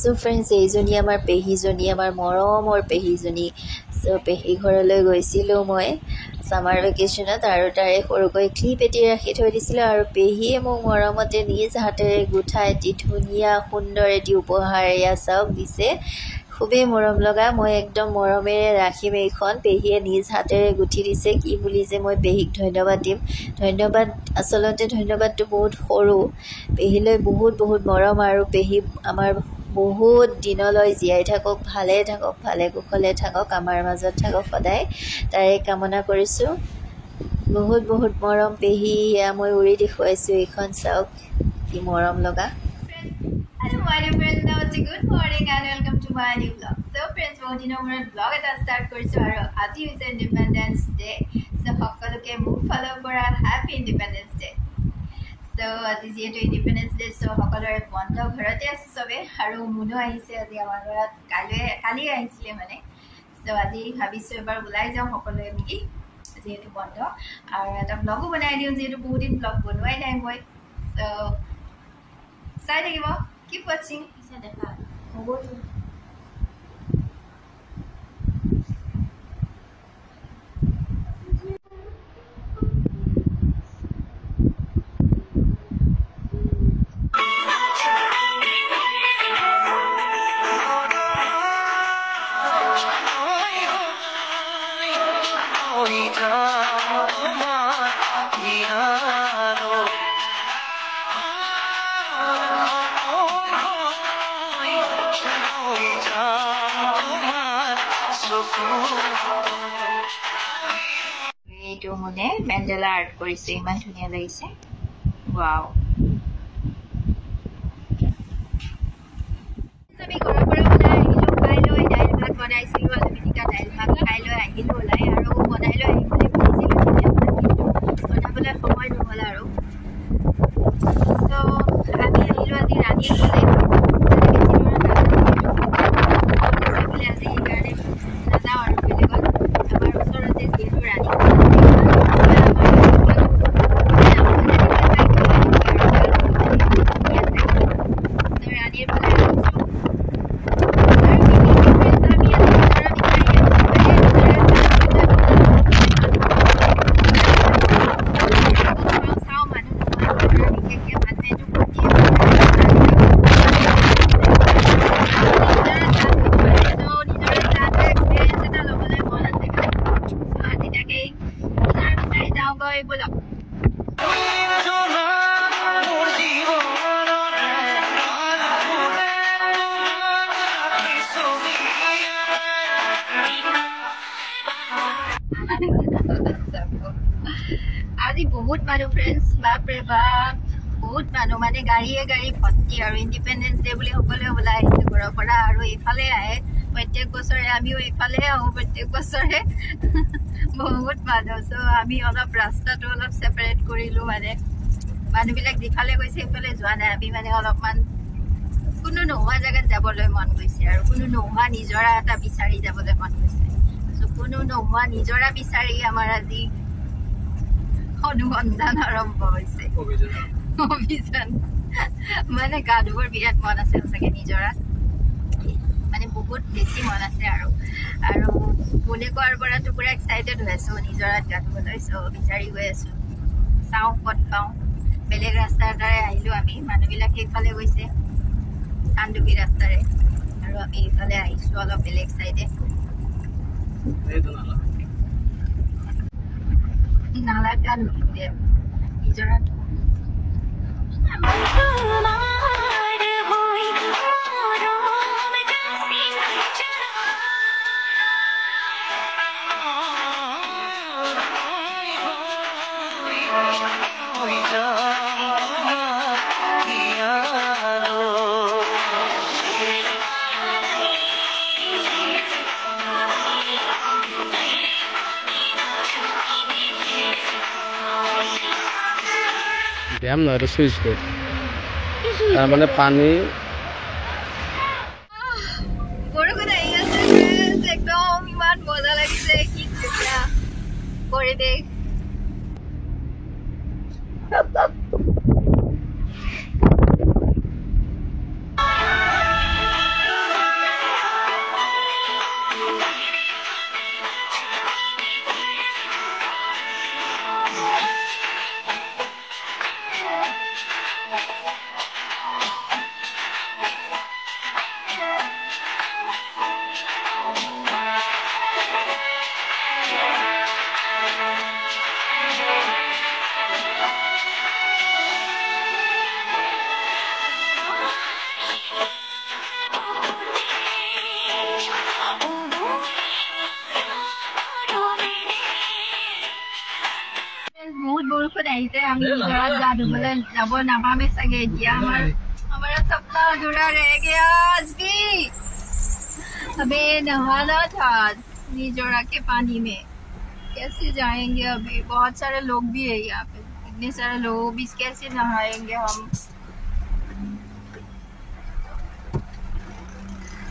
So friends, এইজনী আমাৰ পেহীজনী, আমাৰ মৰমৰ পেহীজনী। So পেহী ঘৰলৈ গৈছিলোঁ মই ছামাৰ ভেকেশ্যনত, আৰু তাৰে সৰুকৈ ক্লিপ এটি ৰাখি থৈ দিছিলোঁ, আৰু পেহীয়ে মোক মৰমতে নিজ হাতেৰে গোঠা এটি ধুনীয়া সুন্দৰ এটি উপহাৰ এয়া চাওক দিছে। খুবেই মৰম লগা, মই একদম মৰমেৰে ৰাখিম এইখন। পেহীয়ে নিজ হাতেৰে গুঠি দিছে, কি বুলি যে মই পেহীক ধন্যবাদ দিম। আচলতে ধন্যবাদটো বহুত সৰু, পেহীলৈ বহুত বহুত মৰম, আৰু পেহী আমাৰ বহুত দিনলৈ জীয়াই থাকক, ভালে থাকক, ভালে কুশলে থাকক, আমাৰ মাজত থাকক সদায়, তাৰে কামনা কৰিছোঁ। বহুত বহুত মৰম পেহী, এয়া মই উৰি দেখুৱাইছোঁ এইখন চাওক, কি মৰম লগা। Hello my dear friends, namaste, good morning and welcome to my new vlog. So friends, বহুত দিনৰ মূৰত vlog এটা ষ্টাৰ্ট কৰিছোঁ, আৰু আজি হৈছে ইণ্ডিপেণ্ডেন্স ডে। So সকলোকে মোৰ ফালৰ পৰা হেপী ইণ্ডিপেণ্ডেন্স ডে। So আজি যিহেতু ইণ্ডিপেণ্ডেন্স ডে, চ' সকলোৰে বন্ধ, ঘৰতে আছোঁ চবে, আৰু মুনো আহিছে আজি আমাৰ ঘৰত, কালি আহিছিলে মানে। চ' আজি ভাবিছোঁ এবাৰ ওলাই যাওঁ সকলোৱে মিলি, যিহেতু বন্ধ, আৰু এটা ব্লগো বনাই দিওঁ, যিহেতু বহুত দিন ব্লগ বনোৱাই নাই মই। চ' চাই থাকিব, কিপ ৱাচিং। দেখা হ'ব এইটো মানে মেণ্ডেলা আৰ্ট কৰিছে, ইমান ধুনীয়া লাগিছে, ৱাও। আমি ঘৰৰ পৰা ওলাই আহিলোঁ, খাই লৈ দাইল ভাত বনাইছিলোঁ, আলু পিটিকা দাইল ভাত খাই লৈ আহিলোঁ ওলাই, আৰু বনাই লৈ আহিম বুলি ভাবিছিলোঁ, বনাবলৈ সময় নহ'ল আৰু। চ' আমি আহিলোঁ আজি ৰাণীৰ ফালে, আজি সেইকাৰণে নাযাওঁ আৰু বেলেগত, আমাৰ ওচৰতে যিহেতু ৰাণী আজি বহুত মানুহ ফ্ৰেণ্ডছ, বাপৰে বাপ, বহুত মানুহ, মানে গাড়ীয়ে গাড়ী ভৰ্তি, আৰু ইণ্ডিপেণ্ডেন্স ডে বুলি সকলোৱে ওলাই আহিছে ঘৰৰ পৰা, আৰু এইফালে আহে প্ৰত্যেক বছৰে, আমিও এইফালে আহোঁ প্ৰত্যেক বছৰে, বহুত মানুহ। চ' আমি অলপ ৰাস্তাটো অলপ ছেপাৰেট কৰিলোঁ, মানে মানুহবিলাক যিফালে গৈছে সেইফালে যোৱা নাই, আমি মানে অলপমান কোনো নোহোৱা জেগাত যাবলৈ মন গৈছে, আৰু কোনো নোহোৱা নিজৰা এটা বিচাৰি যাবলৈ মন গৈছে। চ' কোনো নোহোৱা নিজৰা বিচাৰি আমাৰ আজি অনুসন্ধান আৰম্ভ হৈছে, অভিযান। মানে গা ধুবৰ বিৰাট মন আছে সঁচাকৈ নিজৰাত, মানে বহুত বেছি মন আছে, আৰু কোনে কোৱাৰ পৰাতো পুৰা এক্সাইটেড হৈ আছোঁ নিজৰাত গা ধুবলৈ। চ' বিচাৰি গৈ আছোঁ, চাওঁ ক'ত পাওঁ। বেলেগ ৰাস্তাৰ দ্বাৰাই আহিলোঁ আমি, মানুহবিলাক সেইফালে গৈছে চানডুবি ৰাস্তাৰে, আৰু আমি এইফালে আহিছোঁ অলপ বেলেগ চাইডে। নালাত গা ধুলে নিজৰাত ড্যাম নহয়, এইটো চুইচ গেট, মানে পানী। বৰষুণ আহি আছে, একদম ইমান মজা লাগিছে, কি ধুনীয়া পৰিৱেশ। बहुत बरखुण আহিছে আমি ঘৰত গা ধুবলৈ যাব নাপামে চাগে এতিয়া हमारा सपना अधूरा रह गया आज भी हमें नहाना था निजोरा के पानी में कैसे जाएंगे अभी बहुत सारे लोग भी है यहाँ पे इतने सारे लोग भी कैसे नहाएंगे हम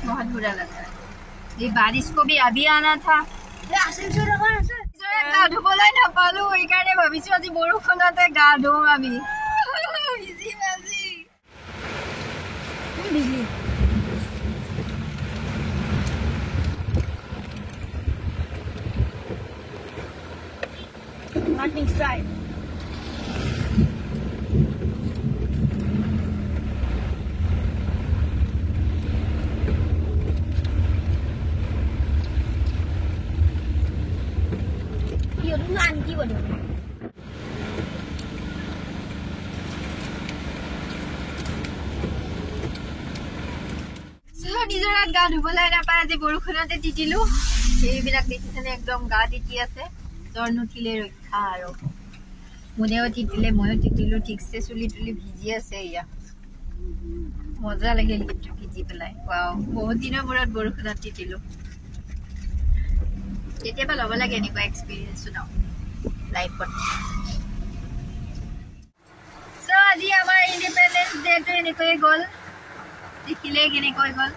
बहुत बुरा लग रहा है ये बारिश को भी अभी आना था গা ধুবলৈ নাপালো সেইকাৰণে ভাবিছো আজি বৰষুণতে গা ধুম আমি Nothing straight. Yêu đúng ăn chi vào được. নিজৰাত গা ধুবলৈ নাপায় আজি বৰষুণতে তিতিলো সেইবিলাক দেখিছেনে একদম গা তিতি আছে জ্বৰ নুঠিলে ৰক্ষা আৰু মোনেও তিতিলে ময়ো তিতিলো ঠিকছে চুলি তুলি ভিজি আছে ইয়া মজা লাগিল কিন্তু ভিজি পেলাই ৱাও বহুত দিনৰ মূৰত বৰষুণত তিতিলো কেতিয়াবা ল'ব লাগে এনেকুৱা এক্সপিৰিয়েঞ্চো ন লাইফত চ' আজি আমাৰ ইণ্ডিপেণ্ডেন্স ডেটো এনেকৈ গ'ল দেখিলে কেনেকৈ গ'ল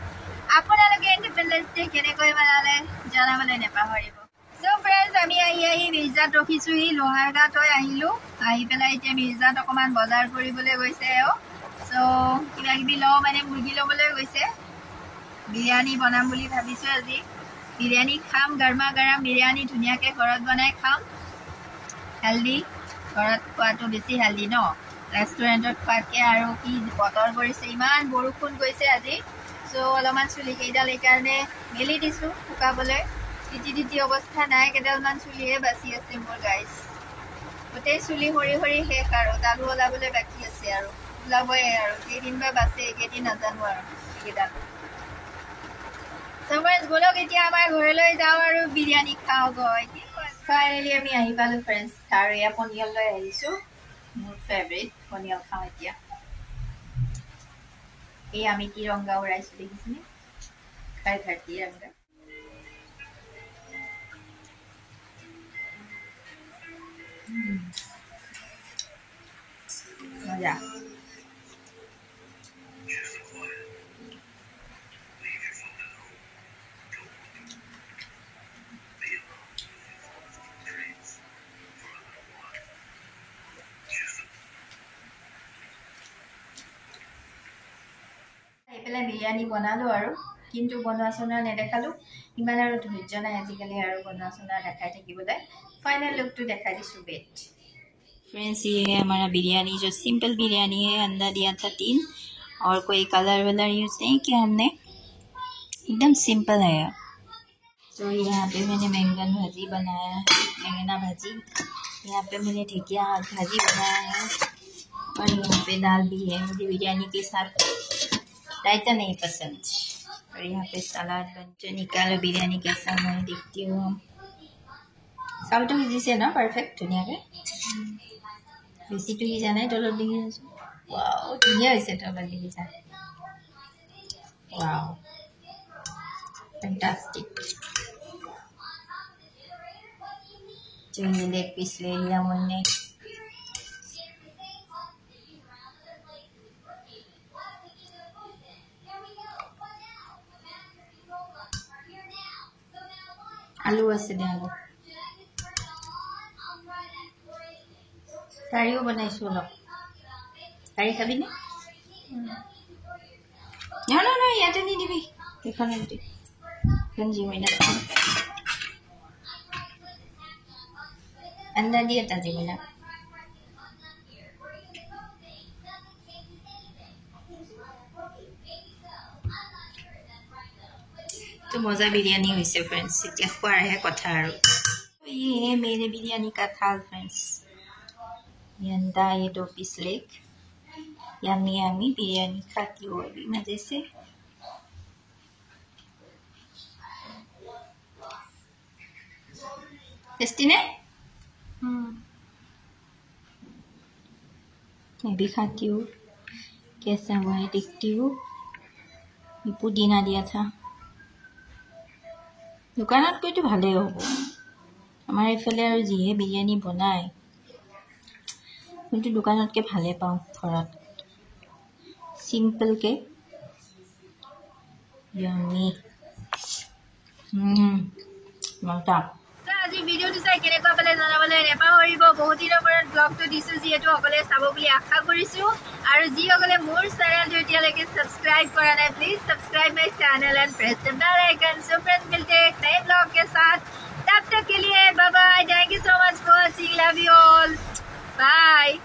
আপোনালোকে ইণ্ডিপেণ্ডেন্স ডে কেনেকৈ মানালে জনাবলৈ নাপাহৰিব চ' ফ্ৰেণ্ডছ আমি আহি মিৰ্জাত ৰখিছোহি লোহাৰঘাট হৈ আহিলোঁ আহি পেলাই এতিয়া মিৰ্জাত অকণমান বজাৰ কৰিবলৈ গৈছে চ' কিবা কিবি লওঁ মানে মুৰ্গী ল'বলৈ গৈছে বিৰিয়ানী বনাম বুলি ভাবিছোঁ আজি বিৰিয়ানী খাম গৰমা গৰম বিৰিয়ানী ধুনীয়াকৈ ঘৰত বনাই খাম হেল্ডি ঘৰত খোৱাটো বেছি হেল্ডি ন ৰেষ্টুৰেণ্টত খোৱাতকৈ আৰু কি বতৰ কৰিছে ইমান বৰষুণ গৈছে আজি চ' অলপমান চুলি কেইডাল এইকাৰণে মেলি দিছোঁ শুকাবলৈ তিতি তিতি অৱস্থা নাই কেইডালমান চুলিহে বাচি আছে মোৰ গাইজ গোটেই চুলি সৰি সৰি শেষ আৰু তালু ওলাবলৈ বাকী আছে আৰু ওলাবই আৰু কেইদিন বা বাচে এইকেইদিন নাজানো আৰু এইকেইডাল চমজ বলক এতিয়া আমাৰ ঘৰলৈ যাওঁ আৰু বিৰিয়ানী খাওঁ গৈ ফাইনেলি আমি আহি পালোঁ ফ্ৰেণ্ডছ আৰু এয়া পনিয়াললৈ আহিছোঁ মোৰ ফেভৰেট পনিয়াল খাওঁ এতিয়া এই আমি তিৰংগা উৰাইছোঁ দেখিছেনে খাই খাই তিৰংগা মজা পেলাই বিৰিয়ানী বনালোঁ আৰু কিন্তু বনোৱা চনোৱা নেদেখালোঁ ইমান আৰু ধৈৰ্য নাই আজিকালি আৰু বনোৱা চনোৱা দেখাই থাকিবলৈ फाइनल लुक तो दिखा दी सुबेट फ्रेंड्स ये है हमारा बिरयानी जो सिंपल बिरयानी है अंडा दिया था 3 और कोई कलर वलर यूज़ नहीं किया हमने एकदम सिंपल है तो यहाँ पे मैंने बैंगन भाजी बनाया है बैंगना भाजी यहाँ पे मैंने ढेकिया भाजी बनाया है और यहाँ पे दाल भी है मुझे बिरयानी के साथ रायता नहीं पसंद और यहाँ पे सलाद बन जो निकालो बिरयानी कैसा मैं देखती हूँ চাউলটো সিজিছে ন পাৰফেক্ট ধুনীয়াকৈ বেছিটো সিজা নাই তলত দি ৱাও ধুনীয়া হৈছে তলত দি সিজা ৱাও ফেণ্টাষ্টিক लेग पीस ले लिया हमने आलू আছে দে আলু কাৰিও বনাইছো অলপ কাৰি খাবি নে না ইয়াতে নি দিবি এখানে দি গঞ্জি মইনা अंडा दिया था जी मैंने तो मजा बिरयानी हुई से फ्रेंड्स इतना खुआ है कथा तो ये है मेरे बिरयानी का थाल फ्रेंड्स ये अंडा ये 2 piece leg yummy yummy biryani खाती हूँ अभी मजे से टेस्टी ने मैं भी खाती हूँ, कैसा हुआ है देखती हूँ। ये पुदीना दिया था, দোকানতকৈতো ভালেই হ'ব। আমাৰ এইফালে আৰু যিহে বিৰিয়ানী বনায়, কিন্তু দোকানতকৈ ভালেই পাওঁ ঘৰত, চিম্পলকৈ। ইয়ামি মজা। আজি ভিডিঅ'টো চাই কেনেকুৱা পালে জনাবলৈ নেপাহৰিব। বহুত দিনৰ মূৰত ব্লগটো দিছোঁ, যিহেতু সকলোৱে চাব বুলি আশা কৰিছোঁ। আৰু যিসকলে মোৰ চেনেলটো এতিয়ালৈকে ছাবস্ক্ৰাইব কৰা নাই, please subscribe my channel and press the bell icon. So friends, मिलते हैं एक नए ब्लॉग के साथ, तब तक के लिए bye bye. Thank you so much for watching, love you all, bye.